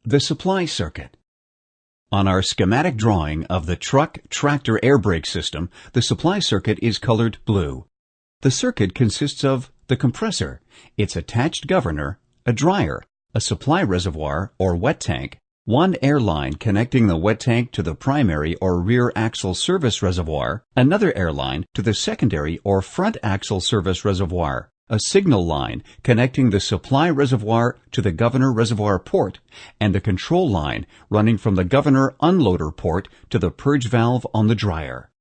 The supply circuit. On our schematic drawing of the truck-tractor air brake system, the supply circuit is colored blue. The circuit consists of the compressor, its attached governor, a dryer, a supply reservoir or wet tank, one air line connecting the wet tank to the primary or rear axle service reservoir, another air line to the secondary or front axle service reservoir, a signal line connecting the supply reservoir to the governor reservoir port, and the control line running from the governor unloader port to the purge valve on the dryer.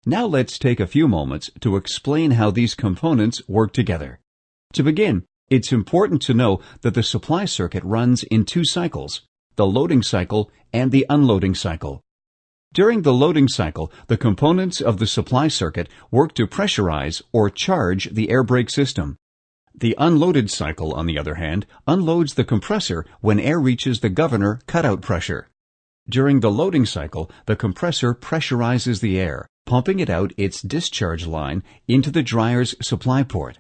Now let's take a few moments to explain how these components work together. To begin, it's important to know that the supply circuit runs in two cycles, the loading cycle and the unloading cycle. During the loading cycle, the components of the supply circuit work to pressurize or charge the air brake system. The unloaded cycle, on the other hand, unloads the compressor when air reaches the governor cutout pressure. During the loading cycle, the compressor pressurizes the air, pumping it out its discharge line into the dryer's supply port.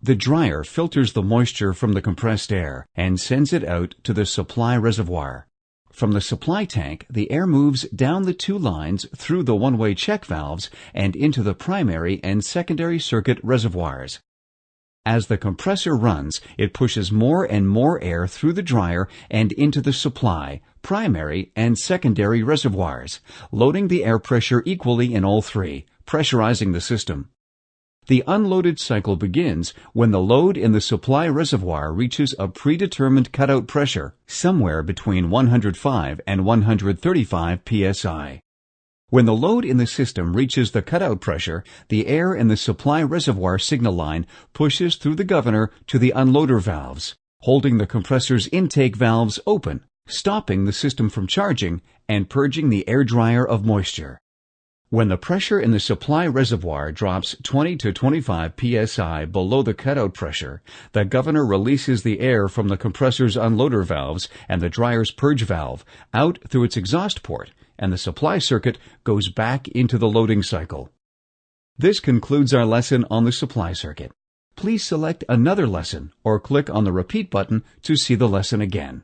The dryer filters the moisture from the compressed air and sends it out to the supply reservoir. From the supply tank, the air moves down the two lines through the one-way check valves and into the primary and secondary circuit reservoirs. As the compressor runs, it pushes more and more air through the dryer and into the supply, primary, and secondary reservoirs, loading the air pressure equally in all three, pressurizing the system. The unloaded cycle begins when the load in the supply reservoir reaches a predetermined cutout pressure somewhere between 105 and 135 psi. When the load in the system reaches the cutout pressure, the air in the supply reservoir signal line pushes through the governor to the unloader valves, holding the compressor's intake valves open, stopping the system from charging and purging the air dryer of moisture. When the pressure in the supply reservoir drops 20 to 25 psi below the cutout pressure, the governor releases the air from the compressor's unloader valves and the dryer's purge valve out through its exhaust port, and the supply circuit goes back into the loading cycle. This concludes our lesson on the supply circuit. Please select another lesson or click on the repeat button to see the lesson again.